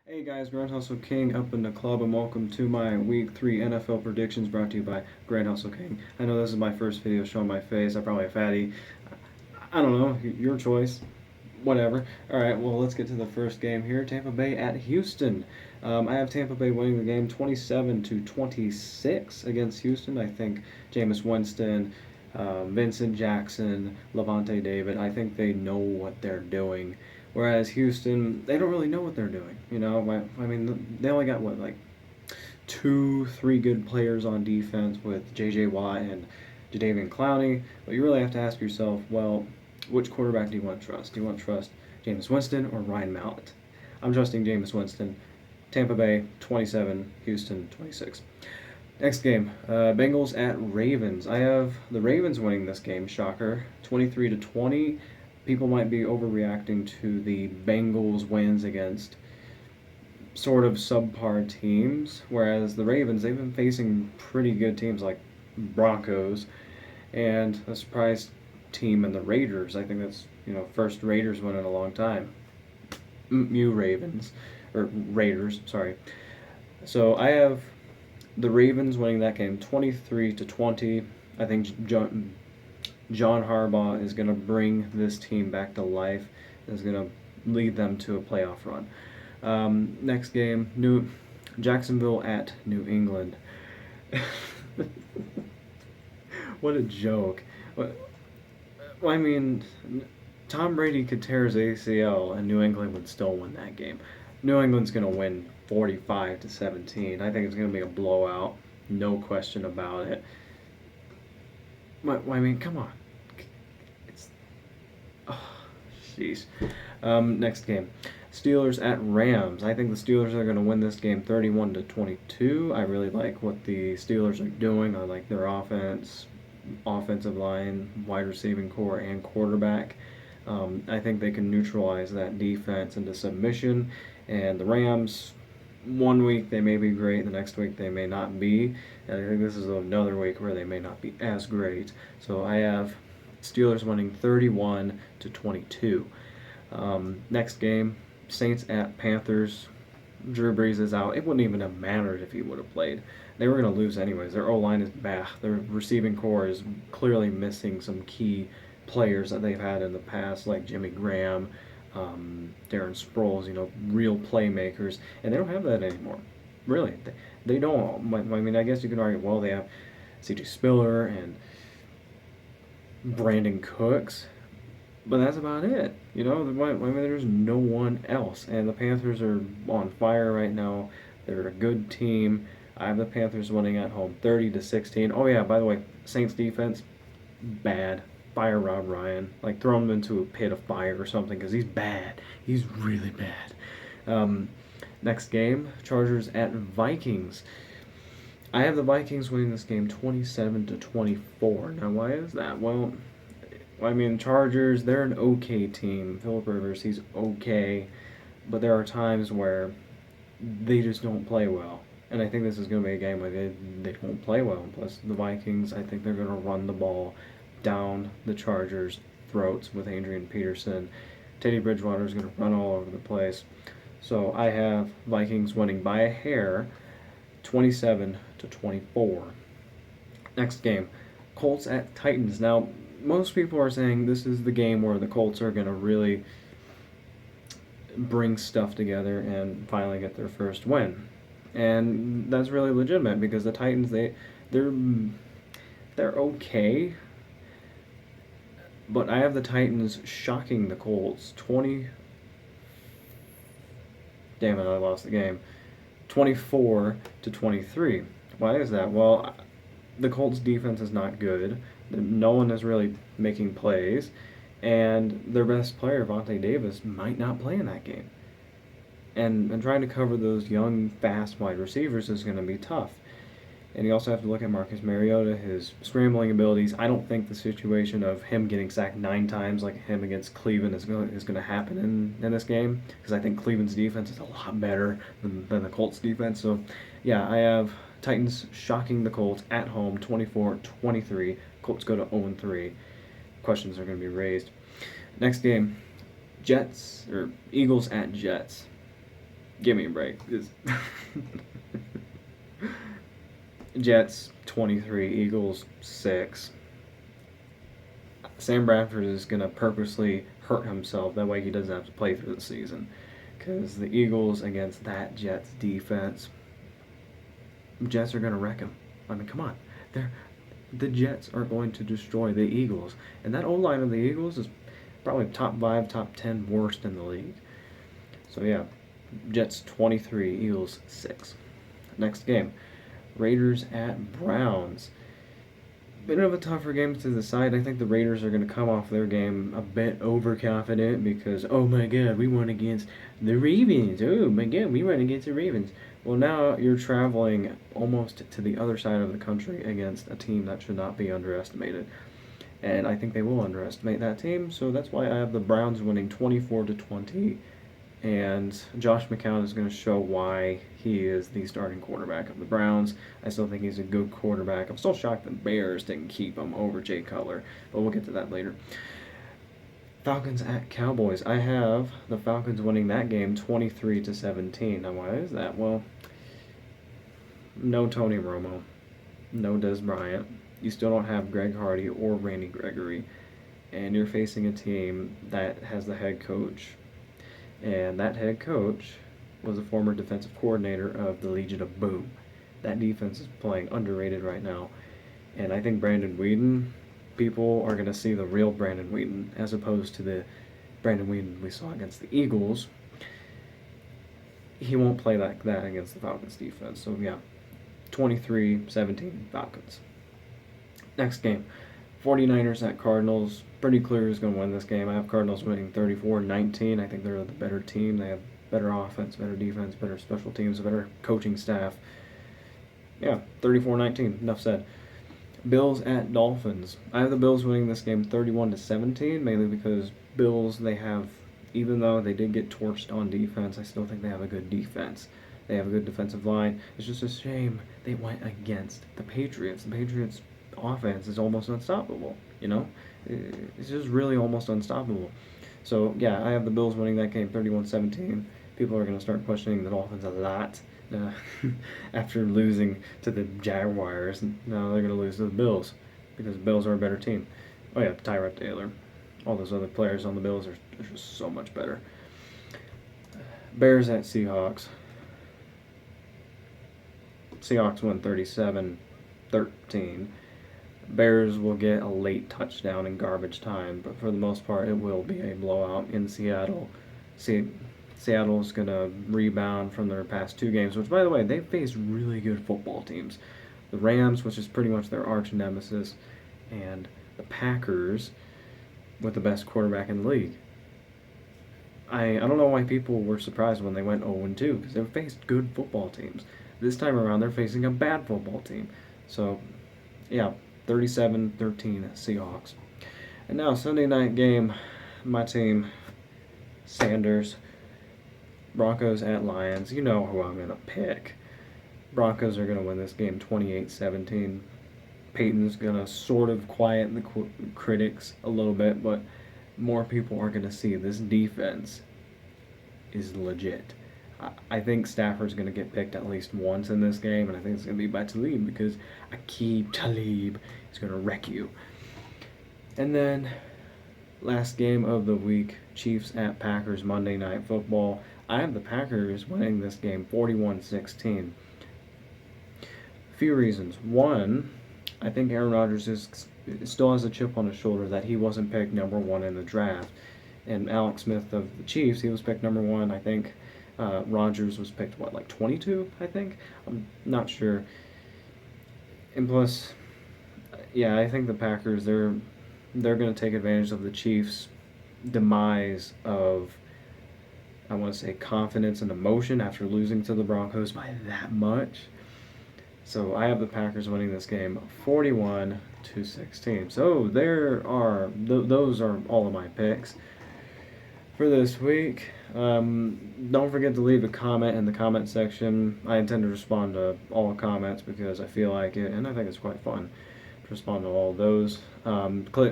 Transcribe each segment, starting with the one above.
Hey guys, Grand Hustle King up in the club, and welcome to my Week 3 NFL predictions brought to you by Grand Hustle King. I know this is my first video showing my face. I'm probably a fatty. I don't know, your choice. Whatever. Alright, well, let's get to the first game here. Tampa Bay at Houston. I have Tampa Bay winning the game 27-26 against Houston. I think Jameis Winston, Vincent Jackson, Levante David, I think they know what they're doing. Whereas Houston, they don't really know what they're doing. I mean, they only got what, like two, three good players on defense with J.J. Watt and Jadeveon Clowney. But you really have to ask yourself, well, which quarterback do you want to trust? Do you want to trust Jameis Winston or Ryan Mallett? I'm trusting Jameis Winston. Tampa Bay 27, Houston 26. Next game, Bengals at Ravens. I have the Ravens winning this game. Shocker, 23-20. People might be overreacting to the Bengals wins against sort of subpar teams, whereas the Ravens, they've been facing pretty good teams like Broncos and a surprise team in the Raiders. I think that's, first Raiders win in a long time. You Ravens, or Raiders, sorry. So I have the Ravens winning that game 23-20. I think John Harbaugh is going to bring this team back to life, is going to lead them to a playoff run. Next game, Jacksonville at New England. What a joke. I mean, Tom Brady could tear his ACL and New England would still win that game. New England's going to win 45-17. I think it's going to be a blowout. No question about it. I mean, come on. It's, oh, jeez. Next game, Steelers at Rams. I think the Steelers are going to win this game 31-22. I really like what the Steelers are doing. I like their offense, offensive line, wide receiving core, and quarterback. I think they can neutralize that defense into submission. And the Rams, one week they may be great, the next week they may not be. And I think this is another week where they may not be as great. So I have Steelers winning 31-22. Next game, Saints at Panthers. Drew Brees is out. It wouldn't even have mattered if he would have played. They were going to lose anyways. Their O-line is bad. Their receiving core is clearly missing some key players that they've had in the past, like Jimmy Graham, Darren Sproles, real playmakers, and they don't have that anymore. Really, they don't. I mean, I guess you can argue, well, they have C.J. Spiller and Brandon Cooks, but that's about it. I mean, there's no one else, and the Panthers are on fire right now. They're a good team. I have the Panthers winning at home 30-16. Oh yeah, by the way, Saints defense, bad. Fire Rob Ryan. Like, throw him into a pit of fire or something, because he's bad. He's really bad. Next game, Chargers at Vikings. I have the Vikings winning this game 27-24. Now, why is that? Well, I mean, Chargers, they're an okay team. Philip Rivers, he's okay. But there are times where they just don't play well. And I think this is going to be a game where they won't play well. Plus, the Vikings, I think they're going to run the ball down the Chargers' throats with Adrian Peterson. Teddy Bridgewater is going to run all over the place. So I have Vikings winning by a hair, 27-24. Next game, Colts at Titans. Now, most people are saying this is the game where the Colts are going to really bring stuff together and finally get their first win. And that's really legitimate because the Titans, they're okay. But I have the Titans shocking the Colts 20. Damn it, I lost the game. 24-23. Why is that? Well, the Colts defense is not good. No one is really making plays. And their best player, Vontae Davis, might not play in that game. And trying to cover those young, fast wide receivers is going to be tough. And you also have to look at Marcus Mariota, his scrambling abilities. I don't think the situation of him getting sacked 9 times like him against Cleveland is going to happen in this game, because I think Cleveland's defense is a lot better than the Colts' defense. So, yeah, I have Titans shocking the Colts at home 24-23. Colts go to 0-3. Questions are going to be raised. Next game, Eagles at Jets. Give me a break. Jets 23, Eagles 6. Sam Bradford is going to purposely hurt himself. That way he doesn't have to play through the season. Because the Eagles against that Jets defense, Jets are going to wreck him. I mean, come on. The Jets are going to destroy the Eagles. And that O-line of the Eagles is probably top 5, top 10 worst in the league. So, yeah, Jets 23, Eagles 6. Next game, Raiders at Browns. Bit of a tougher game to decide. I think the Raiders are going to come off their game a bit overconfident because, oh my god, we won against the Ravens. Oh my god, we won against the Ravens. Well, now you're traveling almost to the other side of the country against a team that should not be underestimated. And I think they will underestimate that team, so that's why I have the Browns winning 24-20. And Josh McCown is going to show why he is the starting quarterback of the Browns. I still think he's a good quarterback. I'm still shocked the Bears didn't keep him over Jay Cutler, but we'll get to that later. Falcons at Cowboys. I have the Falcons winning that game 23-17. Now, why is that? Well, no Tony Romo, no Des Bryant. You still don't have Greg Hardy or Randy Gregory, and you're facing a team that has the head coach. And that head coach was a former defensive coordinator of the Legion of Boom. That defense is playing underrated right now. And I think Brandon Weeden, people are going to see the real Brandon Weeden as opposed to the Brandon Weeden we saw against the Eagles. He won't play like that against the Falcons defense. So, yeah, 23-17 Falcons. Next game, 49ers at Cardinals. Pretty clear who's going to win this game. I have Cardinals winning 34-19. I think they're the better team. They have better offense, better defense, better special teams, a better coaching staff. Yeah, 34-19. Enough said. Bills at Dolphins. I have the Bills winning this game 31-17, mainly because Bills, they have, even though they did get torched on defense, I still think they have a good defense. They have a good defensive line. It's just a shame they went against the Patriots. The Patriots' offense is almost unstoppable, you know? It's just really almost unstoppable. So, yeah, I have the Bills winning that game 31-17. People are going to start questioning the Dolphins a lot after losing to the Jaguars. Now they're going to lose to the Bills because the Bills are a better team. Oh, yeah, Tyrod Taylor. All those other players on the Bills are just so much better. Bears at Seahawks. Seahawks win 37-13. Bears will get a late touchdown in garbage time, but for the most part, it will be a blowout in Seattle. Seattle's going to rebound from their past 2 games, which, by the way, they faced really good football teams. The Rams, which is pretty much their arch nemesis, and the Packers with the best quarterback in the league. I don't know why people were surprised when they went 0-2, because they've faced good football teams. This time around, they're facing a bad football team. So, yeah, 37-13 Seahawks. And now, Sunday night game, my team, Sanders, Broncos at Lions. You know who I'm going to pick. Broncos are going to win this game 28-17. Peyton's going to sort of quiet the critics a little bit, but more people are going to see this defense is legit. I think Stafford's going to get picked at least once in this game, and I think it's going to be by Talib because Aqib Talib is going to wreck you. And then, last game of the week, Chiefs at Packers Monday Night Football. I have the Packers winning this game 41-16. A few reasons. One, I think Aaron Rodgers still has a chip on his shoulder that he wasn't picked number 1 in the draft. And Alex Smith of the Chiefs, he was picked number 1, I think. Rodgers was picked, 22, I think? I'm not sure. And plus, yeah, I think the Packers, they're going to take advantage of the Chiefs' demise of, I want to say, confidence and emotion after losing to the Broncos by that much. So I have the Packers winning this game 41-16. So those are all of my picks for this week. Don't forget to leave a comment in the comment section. I intend to respond to all comments because I feel like it, and I think it's quite fun to respond to all of those. Go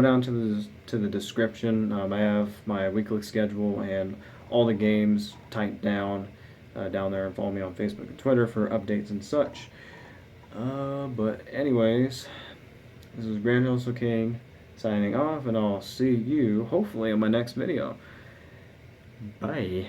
down to the description. I have my weekly schedule and all the games typed down down there, and follow me on Facebook and Twitter for updates and such. But anyways, this is Grand Hustle King signing off, and I'll see you hopefully in my next video. Bye.